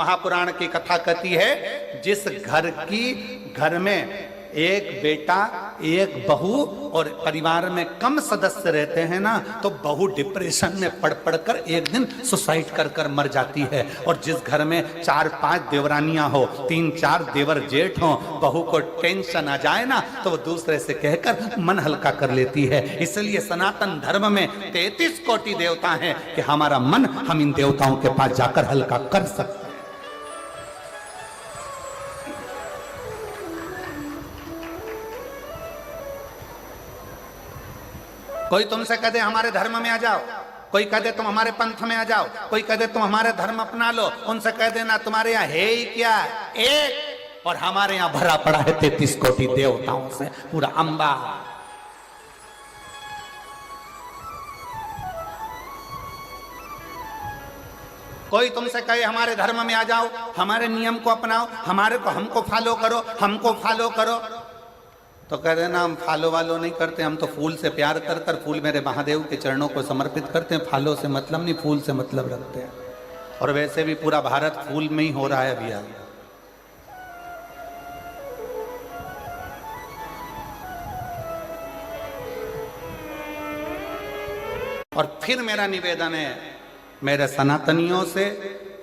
महापुराण की कथा कहती है, जिस घर में एक बेटा एक बहू और परिवार में कम सदस्य रहते हैं ना, तो बहू डिप्रेशन में पड़ कर एक दिन सुसाइड कर मर जाती है। और जिस घर में 4-5 देवरानियां हो, 3-4 देवर जेठ हो, बहू को टेंशन आ जाए ना तो वो दूसरे से कहकर मन हल्का कर लेती है। इसलिए सनातन धर्म में 33 कोटि देवता हैं कि हमारा मन हम इन देवताओं के पास जाकर हल्का कर सकते हैं। कोई तुमसे कह दे हमारे धर्म में आ जाओ, कोई कह दे तुम हमारे पंथ में आ जाओ, कोई कह दे तुम हमारे धर्म अपना लो, उनसे कह देना तुम्हारे यहाँ है ही क्या, एक, और हमारे यहाँ भरा पड़ा है 33 कोटि देवताओं से पूरा अंबा। कोई तुमसे कहे हमारे धर्म में आ जाओ, हमारे नियम को अपनाओ, हमको फॉलो करो, हमको फॉलो करो, तो कह देना हम फॉलो वालो नहीं करते, हम तो फूल से प्यार कर फूल मेरे महादेव के चरणों को समर्पित करते हैं, फॉलो से मतलब नहीं, फूल से मतलब रखते हैं। और वैसे भी पूरा भारत फूल में ही हो रहा है भैया। और फिर मेरा निवेदन है मेरे सनातनियों से,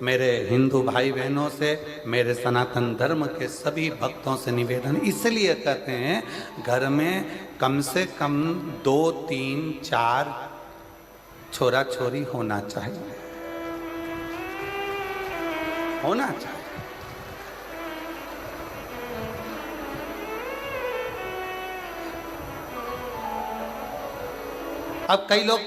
मेरे हिंदू भाई बहनों से, मेरे सनातन धर्म के सभी भक्तों से निवेदन इसलिए कहते हैं, घर में कम से कम 2, 3, 4 छोरा छोरी होना चाहिए, होना चाहिए। अब कई लोग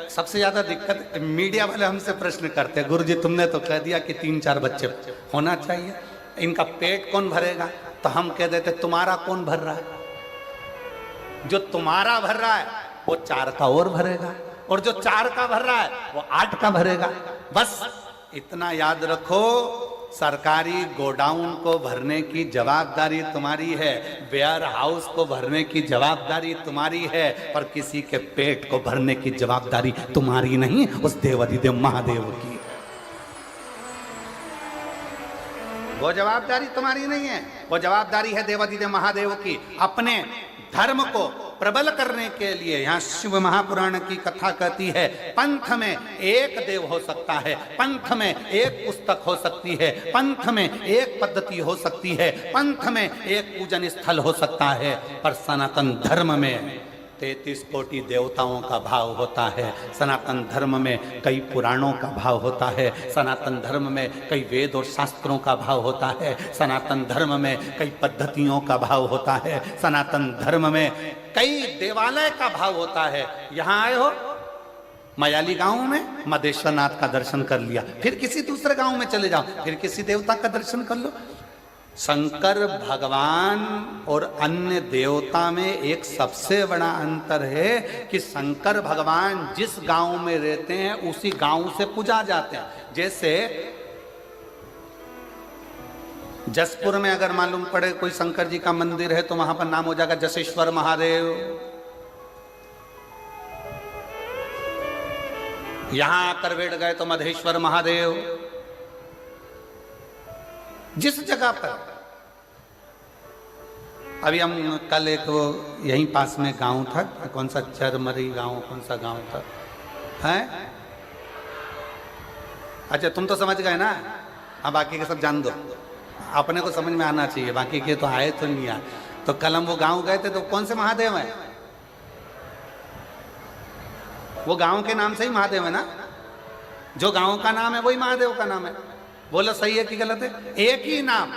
सबसे ज्यादा दिक्कत मीडिया वाले हमसे प्रश्न करते हैं, गुरुजी तुमने तो कह दिया कि 3-4 बच्चे होना चाहिए, इनका पेट कौन भरेगा? तो हम कह देते तुम्हारा कौन भर रहा है? जो तुम्हारा भर रहा है वो 4 का और भरेगा, और जो 4 का भर रहा है वो 8 का भरेगा। बस इतना याद रखो, सरकारी गोडाउन को भरने की जवाबदारी तुम्हारी है, वेयर हाउस को भरने की जवाबदारी तुम्हारी है, पर किसी के पेट को भरने की जवाबदारी तुम्हारी नहीं, उस देवाधिदेव महादेव की। वो जवाबदारी तुम्हारी नहीं है, वो जवाबदारी है देवाधिदेव महादेव की। अपने धर्म को प्रबल करने के लिए यहाँ शिव महापुराण की कथा कहती है, पंथ में एक देव हो सकता है, पंथ में एक पुस्तक हो सकती है, पंथ में एक पद्धति हो सकती है, पंथ में एक पूजन स्थल हो सकता है, पर सनातन धर्म में 33 कोटि देवताओं का भाव होता है। सनातन धर्म में कई पुराणों का भाव होता है, सनातन धर्म में कई वेद और शास्त्रों का भाव होता है, सनातन धर्म में कई पद्धतियों का भाव होता है, सनातन धर्म में कई देवालय का भाव होता है। यहाँ आए हो मयाली गांव में मदेश्वर नाथ का दर्शन कर लिया, फिर किसी दूसरे गांव में चले जाओ, फिर किसी देवता का दर्शन कर लो। शंकर भगवान और अन्य देवता में एक सबसे बड़ा अंतर है कि शंकर भगवान जिस गांव में रहते हैं उसी गांव से पूजा जाते हैं। जैसे जसपुर में अगर मालूम पड़े कोई शंकर जी का मंदिर है तो वहां पर नाम हो जाएगा जसेश्वर महादेव, यहां आकर बैठ गए तो मधेश्वर महादेव। जिस जगह पर अभी हम कल एक वो यहीं पास में गांव था, कौन सा चरमरी गांव, कौन सा गांव था है? अच्छा तुम तो समझ गए ना, हाँ बाकी के सब जान दो, अपने को समझ में आना चाहिए, बाकी के तो आए तो नहीं आए। तो कल हम वो गांव गए थे तो कौन से महादेव है? वो गांव के नाम से ही महादेव है ना, जो गांव का नाम है वही महादेव का नाम है। बोलो सही है कि गलत है? एक ही नाम,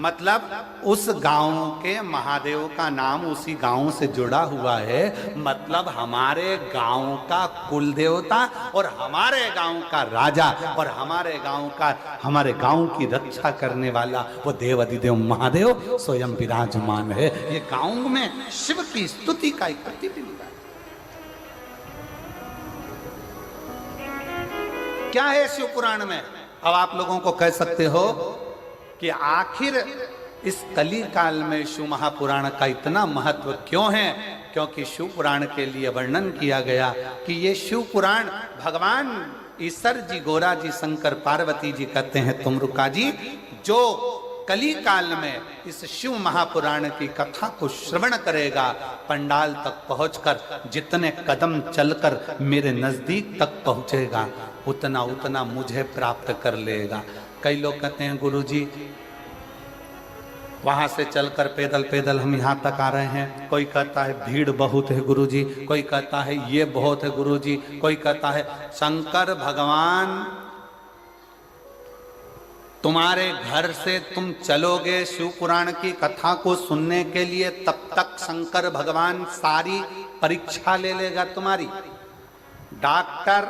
मतलब उस गांव के महादेव का नाम उसी गांव से जुड़ा हुआ है। मतलब हमारे गांव का कुल देवता और हमारे गांव का राजा और हमारे गांव की रक्षा करने वाला वो देवाधिदेव महादेव स्वयं विराजमान है। ये गांव में शिव की स्तुति का एक प्रतिबिंब है। क्या है शिव पुराण में? अब आप लोगों को कह सकते हो कि आखिर इस कली काल में शिव महापुराण का इतना महत्व क्यों है? क्योंकि शिव पुराण के लिए वर्णन किया गया कि ये शिव पुराण भगवान ईश्वर जी, गोरा जी, शंकर पार्वती जी कहते हैं तुमरुका जी, जो कली काल में इस शिव महापुराण की कथा को श्रवण करेगा, पंडाल तक पहुंचकर जितने कदम चलकर मेरे नजदीक तक पहुंचेगा, उतना उतना मुझे प्राप्त कर लेगा। कई लोग कहते हैं गुरुजी वहां से चलकर पैदल पैदल हम यहाँ तक आ रहे हैं, कोई कहता है भीड़ बहुत है गुरुजी, कोई कहता है ये बहुत है गुरुजी, कोई कहता है शंकर भगवान तुम्हारे घर से तुम चलोगे शिव पुराण की कथा को सुनने के लिए, तब तक शंकर भगवान सारी परीक्षा ले लेगा तुम्हारी। डॉक्टर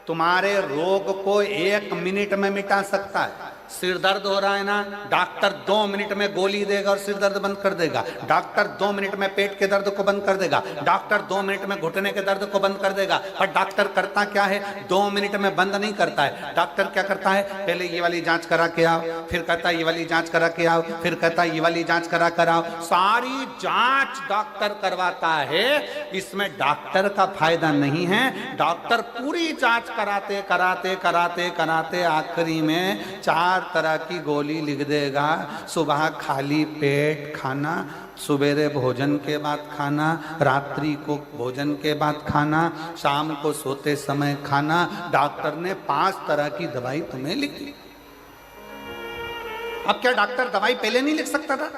तुम्हारे रोग को 1 मिनट में मिटा सकता है। सिर दर्द हो रहा है ना, डॉक्टर 2 मिनट में गोली देगा और सिर दर्द बंद कर देगा। डॉक्टर 2 मिनट में पेट के दर्द को बंद कर देगा। डॉक्टर 2 मिनट में घुटने के दर्द को बंद कर देगा। पर डॉक्टर करता क्या है, 2 मिनट में बंद नहीं करता है। डॉक्टर क्या करता है, पहले ये वाली जांच करा के आओ, फिर कहता है ये वाली जांच करा के आओ, फिर कहता है ये वाली जांच करा कर आओ। सारी जांच डॉक्टर करवाता है। इसमें डॉक्टर का फायदा नहीं है। डॉक्टर पूरी जांच कराते कराते कराते कराते आखिरी में 4 तरह की गोली लिख देगा। सुबह खाली पेट खाना, सवेरे भोजन के बाद खाना, रात्रि को भोजन के बाद खाना, शाम को सोते समय खाना। डॉक्टर ने 5 तरह की दवाई तुम्हें लिख दी। अब क्या डॉक्टर दवाई पहले नहीं लिख सकता था?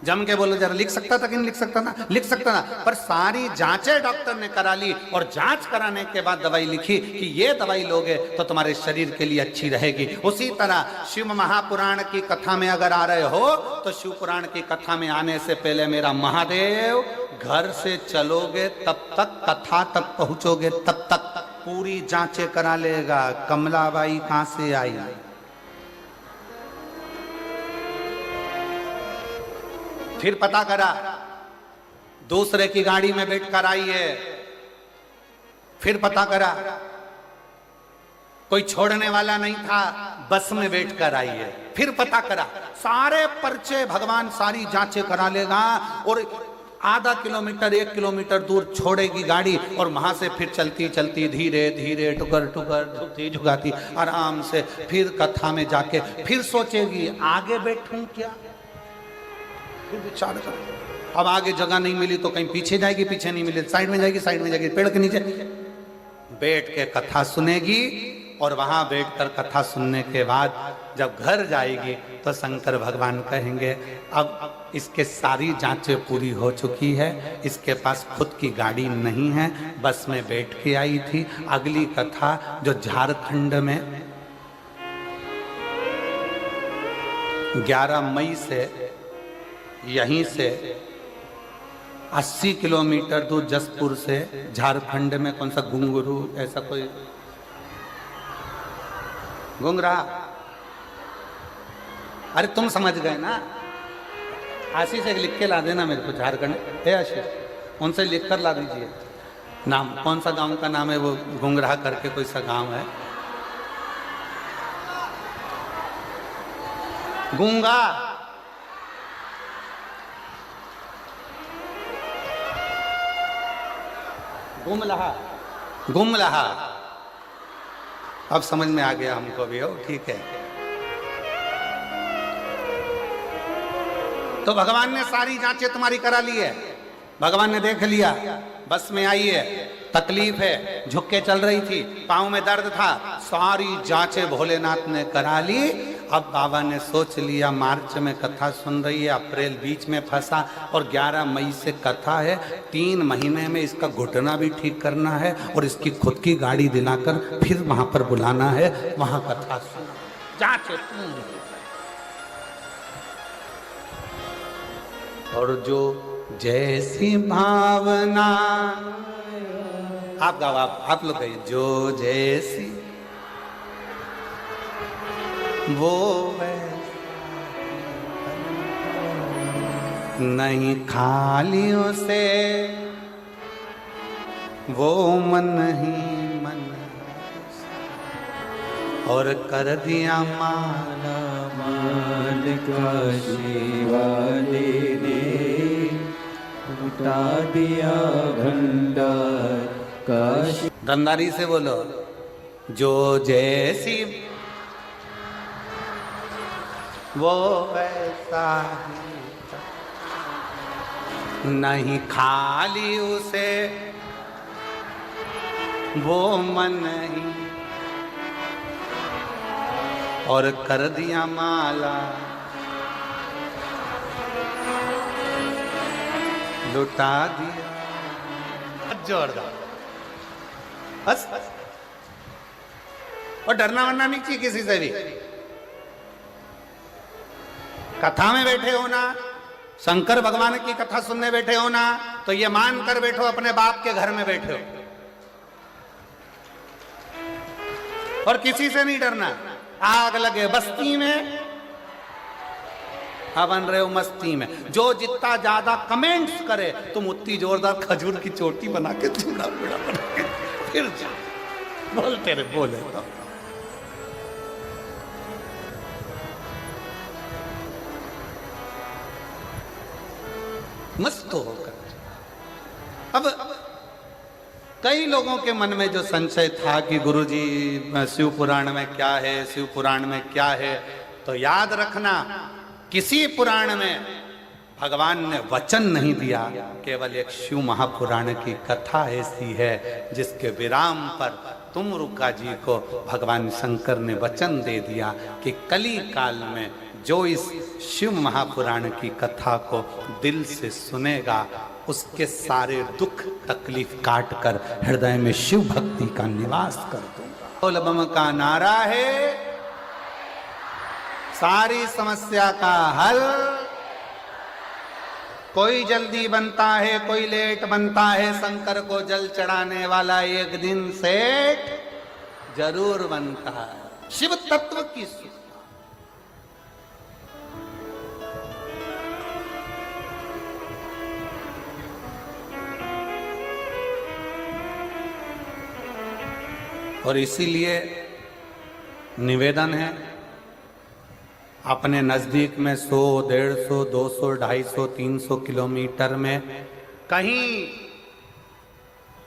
जम के बोलो जरा, लिख सकता था कि नहीं लिख सकता था? लिख सकता था, पर सारी जांचें डॉक्टर ने करा ली और जांच कराने के बाद दवाई लिखी कि ये दवाई लोगे तो तुम्हारे शरीर के लिए अच्छी रहेगी। उसी तरह शिव महापुराण की कथा में अगर आ रहे हो तो शिव पुराण की कथा में आने से पहले मेरा महादेव घर से चलोगे तब तक, कथा तक पहुंचोगे तब तक पूरी जांचें करा लेगा। कमलाबाई कहां से आई, फिर पता करा दूसरे की गाड़ी में बैठकर आई है, फिर पता करा कोई छोड़ने वाला नहीं था, बस में बैठकर आई है, फिर पता करा। सारे पर्चे भगवान सारी जांचें करा लेगा और आधा किलोमीटर 1 किलोमीटर दूर छोड़ेगी गाड़ी और वहां से फिर चलती चलती धीरे धीरे टुकर टुकर झुकती झुकाती आराम से फिर कथा में जाके फिर सोचेगी आगे बैठूं क्या, विचार कर। अब आगे जगह नहीं मिली तो कहीं पीछे जाएगी, पीछे नहीं मिली साइड में जाएगी, साइड में जाएगी, पेड़ के नीचे बैठ के कथा सुनेगी। और वहां बैठकर कथा सुनने के बाद जब घर जाएगी तो शंकर भगवान कहेंगे अब इसके सारी जांचें पूरी हो चुकी है, इसके पास खुद की गाड़ी नहीं है, बस में बैठ के आई थी। अगली कथा जो झारखंड में 11 मई से यहीं से 80 किलोमीटर दूर जसपुर से झारखंड में कौन सा घुंगरू ऐसा कोई घुंगरा, अरे तुम समझ गए ना। आशीष एक लिख के ला देना मेरे को, झारखंड है आशीष, उनसे लिख कर ला दीजिए नाम, कौन सा गांव का नाम है वो, घुंगरा करके कोई सा गांव है, गूंगा गुमलहा, गुमलहा। अब समझ में आ गया हमको भी, हो ठीक है। तो भगवान ने सारी जांचें तुम्हारी करा ली है, भगवान ने देख लिया, बस में आई है, तकलीफ है, झुक के चल रही थी, पाँव में दर्द था, सारी जांचें भोलेनाथ ने करा ली। अब बाबा ने सोच लिया मार्च में कथा सुन रही है, अप्रैल बीच में फंसा और 11 मई से कथा है, 3 महीने में इसका घुटना भी ठीक करना है और इसकी खुद की गाड़ी दिलाकर फिर वहां पर बुलाना है, वहां कथा सुना, जांचें और जो जैसी भावना, आप गाओ, आप लोग कहिए, जो जैसी वो नहीं खालियों से वो मन ही मन और कर दिया माला मान का शिवाले ने उठा दिया भंडार का। धनदारी से बोलो, जो जैसी वो वैसा ही, नहीं खाली उसे वो मन ही, और कर दिया माला लुटा दिया। जोरदार, बस। और डरना वरना नहीं चाहिए किसी से भी। कथा में बैठे हो ना, शंकर भगवान की कथा सुनने बैठे हो ना, तो ये मान कर बैठो अपने बाप के घर में बैठे हो, और किसी से नहीं डरना। आग लगे बस्ती में, अब बन रहे हो मस्ती में। जो जितना ज्यादा कमेंट्स करे तुम उतनी जोरदार खजूर की चोटी बना के चूड़ा बूढ़ा बना के फिर जा बोलते रहे, बोले तो। मस्त होकर। अब कई लोगों के मन में जो संशय था कि गुरुजी शिव पुराण में क्या है, शिव पुराण में क्या है, तो याद रखना किसी पुराण में भगवान ने वचन नहीं दिया, केवल एक शिव महापुराण की कथा ऐसी है जिसके विराम पर तुमरुका जी को भगवान शंकर ने वचन दे दिया कि कली काल में जो इस शिव महापुराण की कथा को दिल से सुनेगा उसके सारे दुख तकलीफ काट कर हृदय में शिव भक्ति का निवास कर दूंगा। बोल बम का नारा है, सारी समस्या का हल। कोई जल्दी बनता है, कोई लेट बनता है, शंकर को जल चढ़ाने वाला एक दिन सेठ जरूर बनता है। शिव तत्व की और इसीलिए निवेदन है, अपने नज़दीक में 100, 150, 200, 250, 300 किलोमीटर में कहीं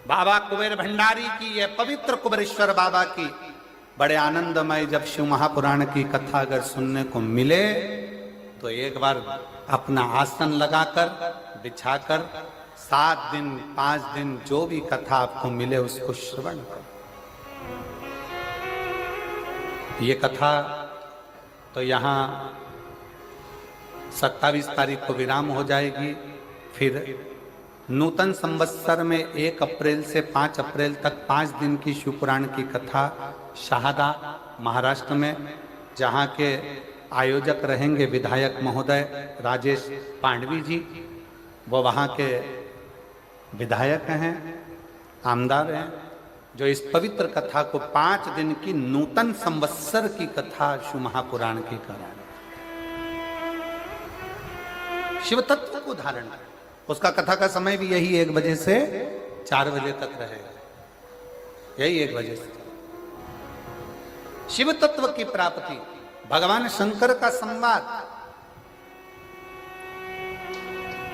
बाबा कुबेर भंडारी की, ये पवित्र कुबेरेश्वर बाबा की बड़े आनंदमय जब शिव महापुराण की कथा अगर सुनने को मिले तो एक बार अपना आसन लगाकर बिछाकर 7 दिन 5 दिन जो भी कथा आपको मिले उसको श्रवण करो। ये कथा तो यहाँ 27 तारीख को विराम हो जाएगी। फिर नूतन संवत्सर में 1 अप्रैल से 5 अप्रैल तक 5 दिन की शिवपुराण की कथा शहादा महाराष्ट्र में, जहाँ के आयोजक रहेंगे विधायक महोदय राजेश पांडवी जी, वो वहाँ के विधायक हैं, आमदार हैं, जो इस पवित्र कथा को 5 दिन की नूतन संवत्सर की कथा शिव महापुराण की करा, शिव तत्व को धारण कर। उसका कथा का समय भी यही 1 बजे से 4 बजे तक रहेगा, यही 1 बजे से। शिव तत्व की प्राप्ति, भगवान शंकर का संवाद,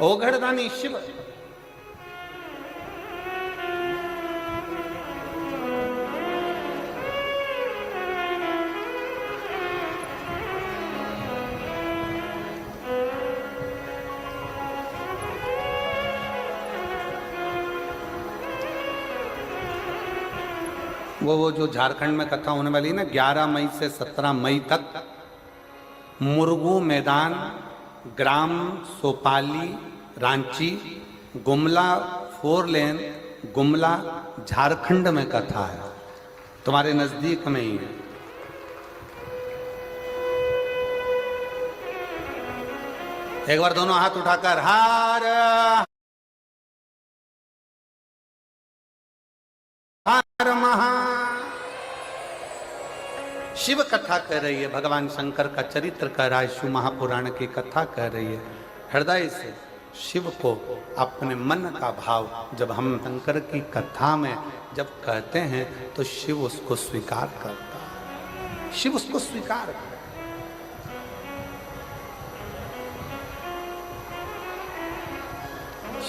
ओघड़दानी शिव, वो जो झारखंड में कथा होने वाली है ना, 11 मई से 17 मई तक मुरगू मैदान, ग्राम सोपाली, रांची, गुमला 4 लेन, गुमला, झारखंड में कथा है, तुम्हारे नजदीक में ही है। एक बार दोनों हाथ उठाकर हार हर महा। शिव कथा कह रही है, भगवान शंकर का चरित्र कह रहा है, शिव महापुराण की कथा कह रही है। हृदय से शिव को अपने मन का भाव जब हम शंकर की कथा में जब कहते हैं तो शिव उसको स्वीकार करता है, शिव उसको स्वीकार करता है।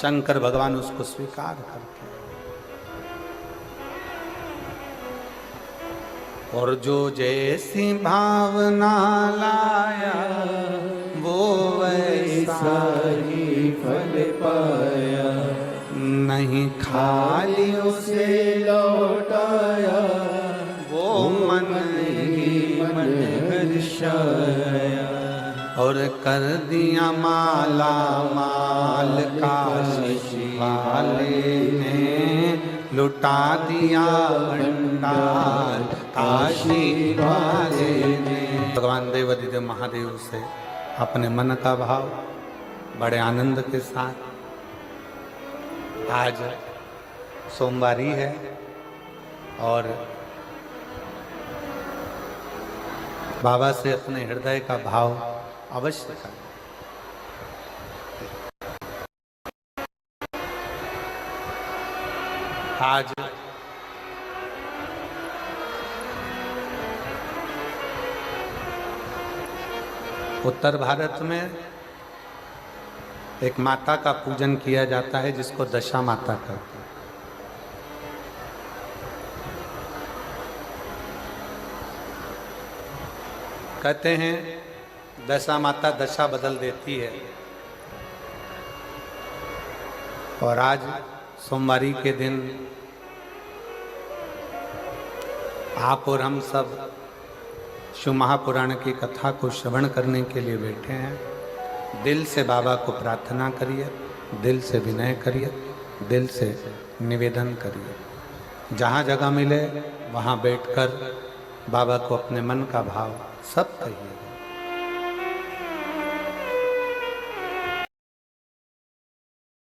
शंकर भगवान उसको स्वीकार करते हैं। और जो जैसी भावना लाया वो वैसा ही फल पाया, नहीं खाली उसे लौटाया, वो मन ही मन हर्षाया। और कर दिया माला माल काशी वाले ने, लुटा दिया भंडार काशी वाले ने। भगवान देवाधिदेव महादेव से अपने मन का भाव बड़े आनंद के साथ, आज सोमवारी है और बाबा से अपने हृदय का भाव अवश्य करें। आज उत्तर भारत में एक माता का पूजन किया जाता है जिसको दशा माता कहते हैं। कहते हैं दशा माता दशा बदल देती है। और आज सोमवारी के दिन आप और हम सब शिव महापुराण की कथा को श्रवण करने के लिए बैठे हैं। दिल से बाबा को प्रार्थना करिए, दिल से विनय करिए, दिल से निवेदन करिए। जहाँ जगह मिले वहाँ बैठकर बाबा को अपने मन का भाव सब कहिए।